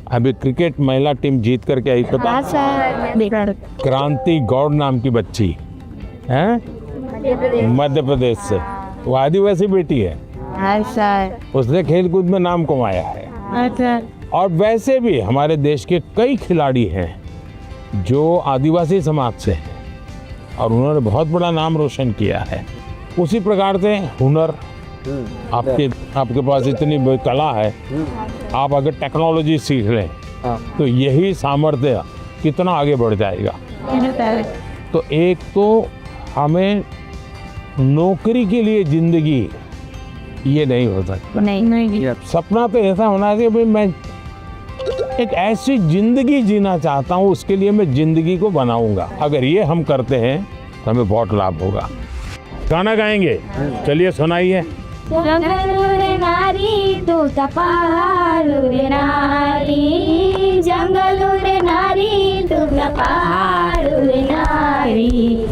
अभी क्रिकेट महिला टीम जीत करके आई, पता? क्रांति गौड़ नाम की बच्ची है, मध्य प्रदेश से, वो आदिवासी बेटी है। उसने खेलकूद में नाम कमाया है। और वैसे भी हमारे देश के कई खिलाड़ी हैं जो आदिवासी समाज से हैं और उन्होंने बहुत बड़ा नाम रोशन किया है। उसी प्रकार से हुनर, आपके पास इतनी कला है, आप अगर टेक्नोलॉजी सीख लें तो यही सामर्थ्य कितना आगे बढ़ जाएगा। तो एक तो हमें नौकरी के लिए जिंदगी ये नहीं हो सकता, नहीं। सपना तो ऐसा होना चाहिए भाई मैं एक ऐसी जिंदगी जीना चाहता हूँ, उसके लिए मैं जिंदगी को बनाऊंगा। अगर ये हम करते हैं तो हमें बहुत लाभ होगा। गाना गाएंगे, चलिए सुनाइए। नारी तू तपालू रे नारी, जंगलू रे नारी तू तपालू रे नारी,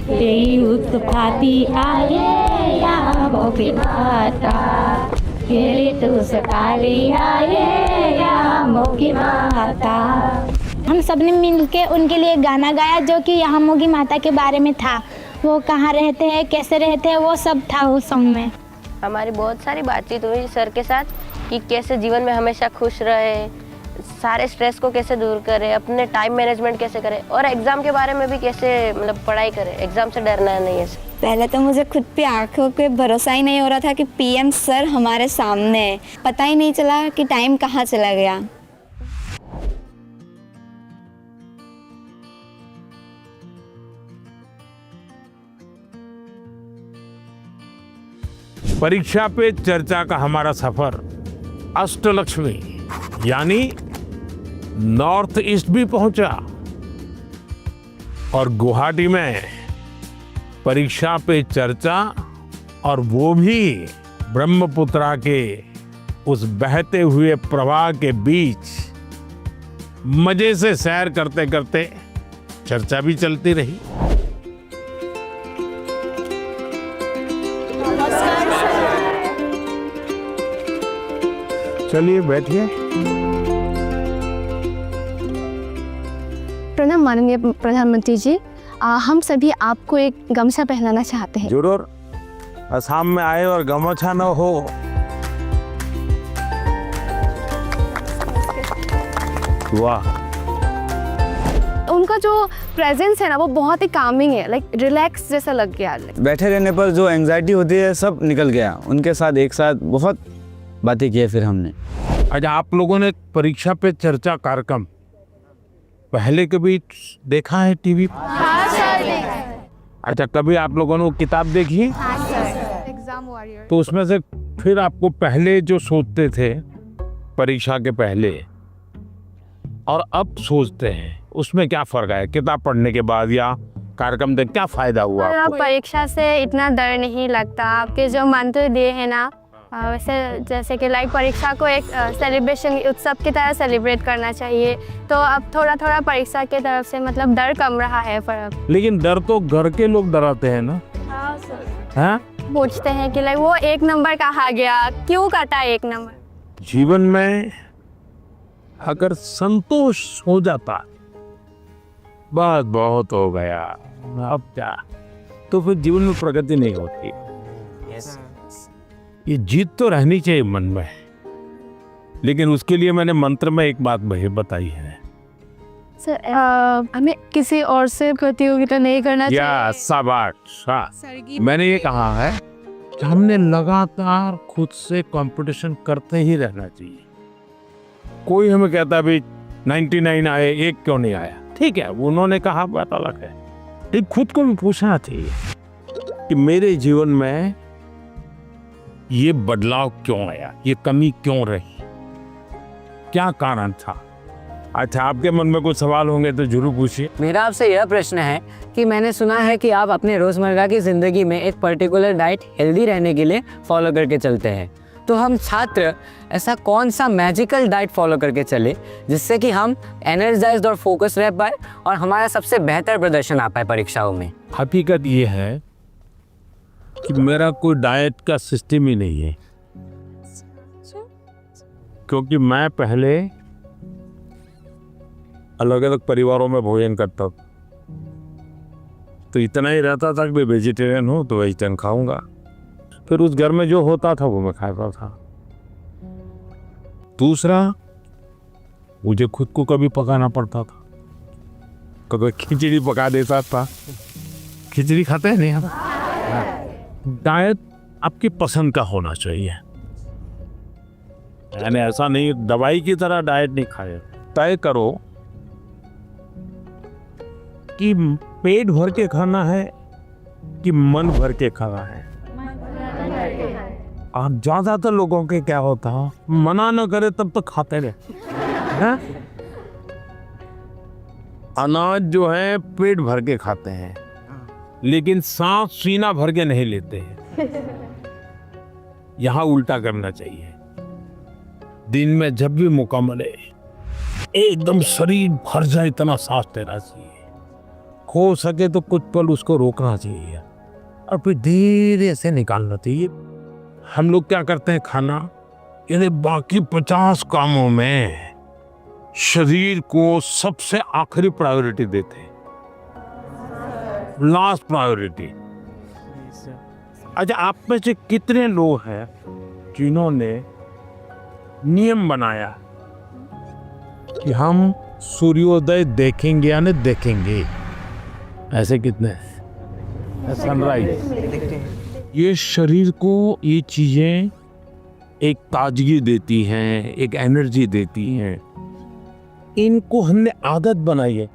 तेरी उत्पत्ति आए या मोके माता, तेरी तू सताली आए या मोकी माता। हम सबने मिलके उनके लिए गाना गाया जो कि यहाँ मोगी माता के बारे में था। वो कहाँ रहते हैं, कैसे रहते हैं, वो सब था उस सॉन्ग में। हमारी बहुत सारी बातचीत हुई सर के साथ कि कैसे जीवन में हमेशा खुश रहे, सारे स्ट्रेस को कैसे दूर करें, अपने टाइम मैनेजमेंट कैसे करें, और एग्ज़ाम के बारे में भी कैसे मतलब पढ़ाई करें, एग्ज़ाम से डरना नहीं है। पहले तो मुझे खुद पे आंखों पे भरोसा ही नहीं हो रहा था कि पीएम सर हमारे सामने है। पता ही नहीं चला कि टाइम कहाँ चला गया। परीक्षा पे चर्चा का हमारा सफर अष्टलक्ष्मी यानी नॉर्थ ईस्ट भी पहुंचा और गुवाहाटी में परीक्षा पे चर्चा, और वो भी ब्रह्मपुत्रा के उस बहते हुए प्रवाह के बीच मजे से सैर करते करते चर्चा भी चलती रही। चलिए बैठिए। प्रणाम माननीय प्रधानमंत्री जी, हम सभी आपको एक गमछा पहनाना चाहते हैं। जरूर। असम में आए और गमछा न हो, वाह। उनका जो प्रेजेंस है ना वो बहुत ही कामिंग है, लाइक रिलैक्स जैसा लग गया। बैठे रहने पर जो एंजाइटी होती है सब निकल गया। उनके साथ एक साथ बहुत बातें की फिर हमने। अच्छा, आप लोगों ने परीक्षा पे चर्चा कार्यक्रम पहले कभी देखा है टीवी पर? हाँ सर। अच्छा, कभी आप लोगों ने वो किताब देखी? हाँ सर। Exam warrior. तो उसमें से फिर आपको पहले जो सोचते थे परीक्षा के पहले और अब सोचते हैं, उसमें क्या फर्क है? किताब पढ़ने के बाद या कार्यक्रम देख क्या फायदा हुआ आपको? परीक्षा से इतना डर नहीं लगता। आपके जो मंत्र दिए हैं ना, वैसे जैसे कि लाइक परीक्षा को एक सेलिब्रेशन उत्सव की तरह सेलिब्रेट करना चाहिए। तो अब थोड़ा थोड़ा परीक्षा की तरफ से मतलब डर कम रहा है फर्क। लेकिन डर तो घर के लोग डराते हैं ना। हाँ सर। हैं? पूछते हैं कि लाइक वो 1 नंबर कहा गया, क्यों काटा 1 नंबर? जीवन में अगर संतोष हो जाता बस बहुत हो गया, अब क्या, तो फिर जीवन में प्रगति नहीं होती। ये जीत तो रहनी चाहिए मन में, लेकिन उसके लिए मैंने मंत्र में एक बात बताई है। सर हमें किसी और से प्रतियोगिता नहीं करना चाहिए। या शाबाश। मैंने ये कहा है कि हमने लगातार खुद से कंपटीशन करते ही रहना चाहिए। कोई हमें कहता भी 99 आए, 1 क्यों नहीं आया? ठीक है, उन्होंने कहा, बात अलग है। लेकिन खुद को भी पूछना चाहिए कि मेरे जीवन में ये बदलाव क्यों आया, ये कमी क्यों रही, क्या कारण था? अच्छा, आपके मन में कुछ सवाल होंगे तो जरूर पूछिए। मेरा आपसे यह प्रश्न है कि मैंने सुना है कि आप अपने रोज़मर्रा की ज़िंदगी में एक पर्टिकुलर डाइट हेल्दी रहने के लिए फॉलो करके चलते हैं। तो हम छात्र ऐसा कौन सा मैजिकल डाइट फॉलो करके चले जिससे कि हम एनर्जाइज्ड और फोकस रह पाए और हमारा सबसे बेहतर प्रदर्शन आ पाए परीक्षाओं में? हकीकत ये है कि मेरा कोई डाइट का सिस्टम ही नहीं है, क्योंकि मैं पहले अलग अलग परिवारों में भोजन करता था, तो इतना ही रहता था कि मैं वेजिटेरियन हूँ तो वेजिटेरियन खाऊंगा। फिर उस घर में जो होता था वो मैं खाता था। दूसरा, मुझे खुद को कभी पकाना पड़ता था, कभी खिचड़ी पका देता था। खिचड़ी खाते हैं नहीं हम? डाइट आपकी पसंद का होना चाहिए, यानी ऐसा नहीं दवाई की तरह डाइट नहीं खाए। तय करो कि पेट भर के खाना है कि मन भर के खाना है। आप ज्यादातर लोगों के क्या होता है, मना न करे तब तो खाते रहे। अनाज जो है पेट भर के खाते हैं, लेकिन सांस सीना भर के नहीं लेते हैं। यहां उल्टा करना चाहिए। दिन में जब भी मौका मिले एकदम शरीर भर जाए इतना सांस लेना चाहिए। हो सके तो कुछ पल उसको रोकना चाहिए और फिर धीरे से निकालना चाहिए। हम लोग क्या करते हैं, खाना यानी बाकी 50 कामों में शरीर को सबसे आखिरी प्रायोरिटी देते हैं, लास्ट प्रायोरिटी। अच्छा, आप में से कितने लोग हैं जिन्होंने नियम बनाया कि हम सूर्योदय देखेंगे या नहीं देखेंगे? ऐसे कितने? सनराइज। ये शरीर को ये चीजें एक ताजगी देती हैं, एक एनर्जी देती हैं। इनको हमने आदत बनाई है,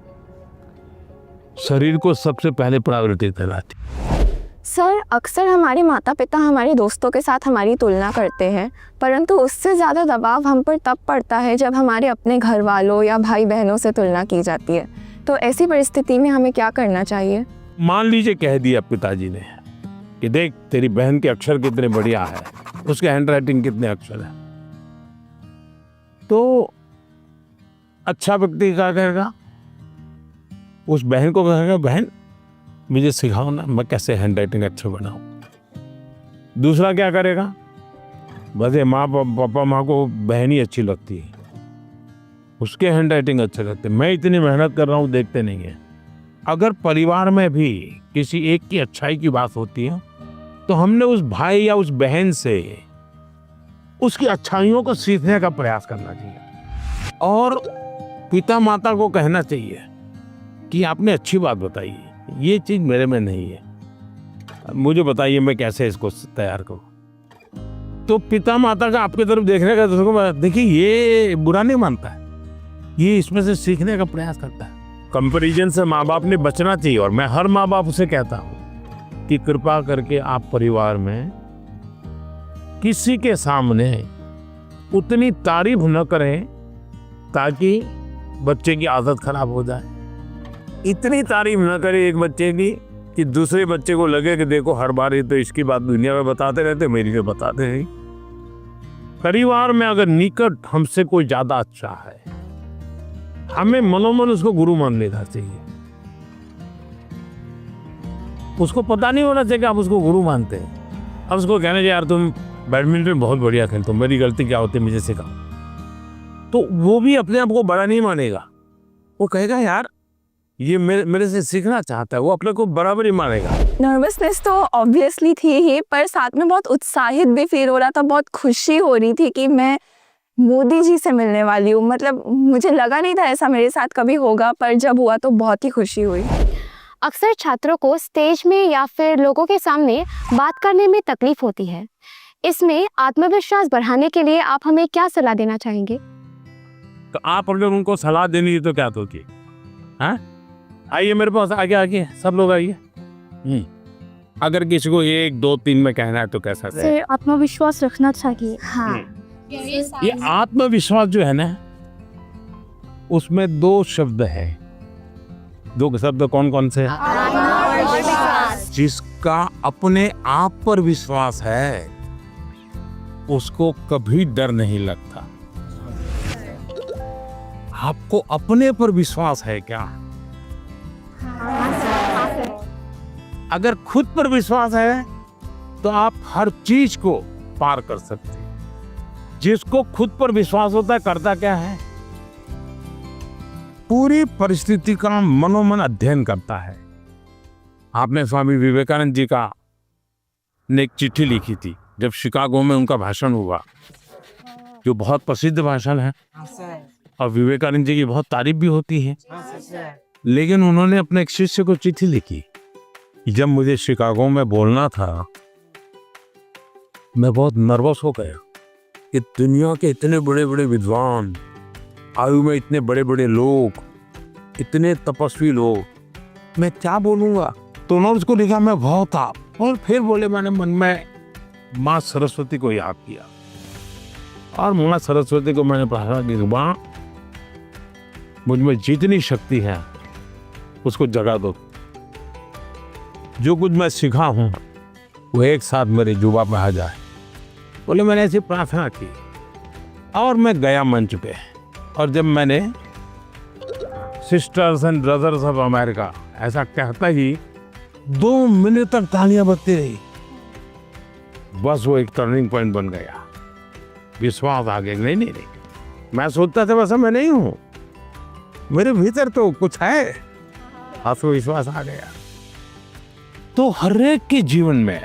शरीर को सबसे पहले प्रायोरिटी दिलाती। सर, अक्सर हमारे माता पिता हमारे दोस्तों के साथ हमारी तुलना करते हैं, परंतु उससे ज़्यादा दबाव हम पर तब पड़ता है जब हमारे अपने घर वालों या भाई बहनों से तुलना की जाती है। तो ऐसी परिस्थिति में हमें क्या करना चाहिए? मान लीजिए कह दिया पिताजी ने कि देख तेरी बहन के अक्षर कितने बढ़िया है, उसके हैंडराइटिंग कितने अक्षर है, तो अच्छा व्यक्ति क्या कहेगा? उस बहन को कहेगा बहन मुझे सिखाओ ना, मैं कैसे हैंडराइटिंग अच्छा बनाऊं। दूसरा क्या करेगा? बस ये माँ पापा माँ को बहन ही अच्छी लगती है, उसके हैंडराइटिंग अच्छे लगते, मैं इतनी मेहनत कर रहा हूँ देखते नहीं है। अगर परिवार में भी किसी एक की अच्छाई की बात होती है तो हमने उस भाई या उस बहन से उसकी अच्छाइयों को सीखने का प्रयास करना चाहिए और पिता माता को कहना चाहिए कि आपने अच्छी बात बताई, ये चीज मेरे में नहीं है, मुझे बताइए मैं कैसे इसको तैयार करूं। तो पिता माता का आपकी तरफ देखने का तो देखिए ये बुरा नहीं मानता है, ये इसमें से सीखने का प्रयास करता है। कंपैरिजन से माँ बाप ने बचना चाहिए और मैं हर माँ बाप से कहता हूँ कि कृपा करके आप परिवार में किसी के सामने उतनी तारीफ न करें ताकि बच्चे की आदत खराब हो जाए। इतनी तारीफ न करें एक बच्चे की कि दूसरे बच्चे को लगे कि देखो हर बार ये तो इसकी बात दुनिया में बताते रहते, मेरी तो बताते नहीं। परिवार में अगर निकट हमसे कोई ज्यादा अच्छा है, हमें मनोमन उसको गुरु मान लेना चाहिए। उसको पता नहीं होना चाहिए कि आप उसको गुरु मानते हैं। अब उसको कहना चाहिए यार तुम बैडमिंटन बहुत बढ़िया खेलते हो, मेरी गलती क्या होती है मुझे सिखाओ, तो वो भी अपने आप को बड़ा नहीं मानेगा, वो कहेगा यार ये मेरे से सीखना चाहता है, वो अपने को बराबर ही मानेगा। नर्वसनेस तो ऑब्वियसली थी ही, पर साथ में बहुत उत्साहित भी फील हो रहा था, बहुत खुशी हो रही थी कि मैं मोदी जी से मिलने वाली हूँ। मतलब मुझे लगा नहीं था ऐसा मेरे साथ कभी होगा, पर जब हुआ तो बहुत ही खुशी हुई। अक्सर छात्रों को स्टेज में या फिर लोगों के सामने बात करने में तकलीफ होती है, इसमें आत्मविश्वास बढ़ाने के लिए आप हमें क्या सलाह देना चाहेंगे? तो आप अगर उनको सलाह देनी है तो क्या दोगे? हाँ, आइए मेरे पास, आगे आगे सब लोग आइए। अगर किसी को 1 2 3 में कहना है तो कैसा? से आत्मविश्वास रखना चाहिए। हाँ, ये आत्मविश्वास जो है ना, उसमें 2 शब्द है। 2 शब्द कौन कौन से? जिसका अपने आप पर विश्वास है उसको कभी डर नहीं लगता। आपको अपने पर विश्वास है क्या? अगर खुद पर विश्वास है तो आप हर चीज को पार कर सकते हैं। जिसको खुद पर विश्वास होता है करता क्या है? पूरी परिस्थिति का मनोमन अध्ययन करता है। आपने स्वामी विवेकानंद जी का ने एक चिट्ठी लिखी थी जब शिकागो में उनका भाषण हुआ, जो बहुत प्रसिद्ध भाषण है और विवेकानंद जी की बहुत तारीफ भी होती है। लेकिन उन्होंने अपने एक शिष्य को चिट्ठी लिखी, जब मुझे शिकागो में बोलना था मैं बहुत नर्वस हो गया कि दुनिया के इतने बड़े बड़े विद्वान, आयु में इतने बड़े बड़े लोग, इतने तपस्वी लोग, मैं क्या बोलूँगा। तो उन्होंने उसको लिखा मैं बहुत था, और फिर बोले मैंने मन में माँ सरस्वती को याद किया और माँ सरस्वती को मैंने प्रार्थना की, माँ मुझ में जितनी शक्ति है उसको जगा दो, जो कुछ मैं सीखा हूँ वो एक साथ मेरे जुबा पे आ जाए। बोले मैंने ऐसी प्रार्थना की और मैं गया मंच पे, और जब मैंने sisters and brothers of America ऐसा कहता ही 2 मिनट तक तालियां बजती रही। बस वो एक टर्निंग पॉइंट बन गया, विश्वास आ गया। नहीं, मैं सोचता था वैसा मैं नहीं हूँ, मेरे भीतर तो कुछ है, आत्मविश्वास आ गया। तो हर एक के जीवन में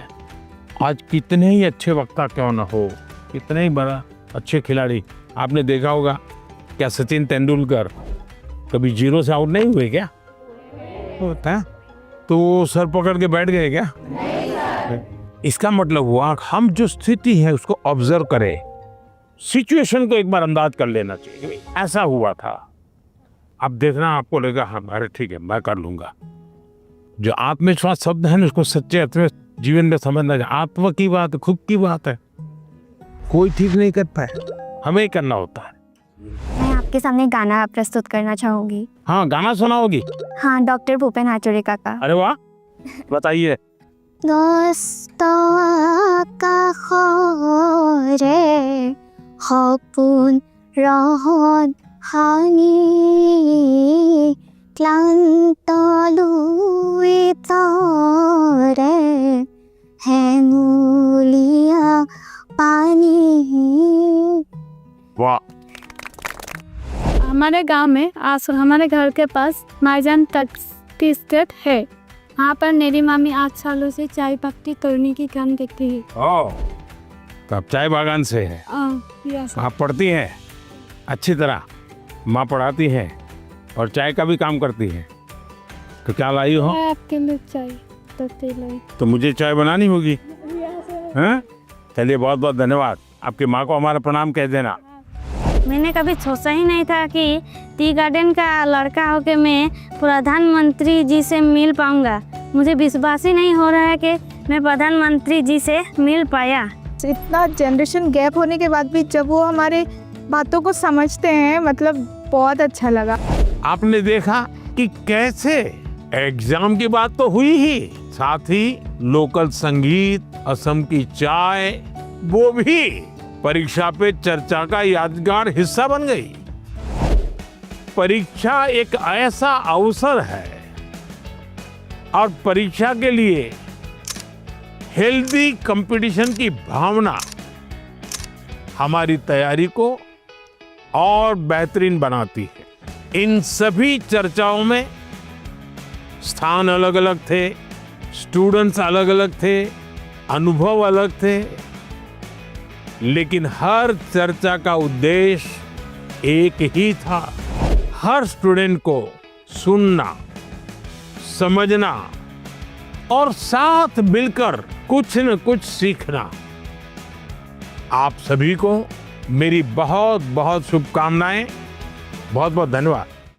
आज कितने ही अच्छे वक्ता क्यों न हो, कितने ही बड़ा अच्छे खिलाड़ी, आपने देखा होगा क्या सचिन तेंदुलकर कभी 0 से आउट नहीं हुए क्या? होता है तो वो सर पकड़ के बैठ गए क्या? इसका मतलब हुआ हम जो स्थिति है उसको ऑब्जर्व करें, सिचुएशन को एक बार अंदाज कर लेना चाहिए। ऐसा हुआ था, अब देखना आपको लगेगा हाँ अरे ठीक है मैं कर लूंगा, जो आत्मविश्वास शब्द है ना, उसको सच्चे अर्थ में जीवन में समझना चाहिए। आत्मा की बात, खुद की बात है, कोई ठीक नहीं करता है, हमें ही करना होता है। मैं आपके सामने गाना प्रस्तुत करना चाहूँगी। हाँ, गाना सुनाओगी? हाँ, डॉक्टर भूपेन हाजरिका का। अरे वाह, बताइए। दोस्तों का खोरे हपुन रहन हानि क्लांत लुई तोरे हेमुलिया पानी। वाह। हमारे गांव में हमारे घर के पास माईजान टी स्टेट है। वहाँ पर मेरी मामी 8 सालों से चाय पत्ती तोड़ने की काम देखती है। ओह, तो आप चाय बागान से है? आप पढ़ती हैं अच्छी तरह, माँ पढ़ाती है और चाय का भी काम करती है। तो क्या लाई हो? आपके लिए चाय पत्ती लाई। तो मुझे चाय बनानी होगी, हैं? चलिए, बहुत बहुत धन्यवाद। आपकी माँ को हमारा प्रणाम कह देना। मैंने कभी सोचा ही नहीं था कि टी गार्डन का लड़का होकर मैं प्रधानमंत्री जी से मिल पाऊंगा। मुझे विश्वास ही नहीं हो रहा है कि मैं प्रधानमंत्री जी से मिल पाया। इतना जनरेशन गैप होने के बाद भी जब वो हमारे बातों को समझते हैं, मतलब बहुत अच्छा लगा। आपने देखा कि कैसे एग्जाम की बात तो हुई ही, साथ ही लोकल संगीत, असम की चाय, वो भी परीक्षा पे चर्चा का यादगार हिस्सा बन गई। परीक्षा एक ऐसा अवसर है और परीक्षा के लिए हेल्दी कंपटीशन की भावना हमारी तैयारी को और बेहतरीन बनाती है। इन सभी चर्चाओं में स्थान अलग अलग थे, स्टूडेंट्स अलग अलग थे, अनुभव अलग थे, लेकिन हर चर्चा का उद्देश्य एक ही था, हर स्टूडेंट को सुनना, समझना और साथ मिलकर कुछ न कुछ सीखना। आप सभी को मेरी बहुत बहुत शुभकामनाएं। बहुत बहुत धन्यवाद।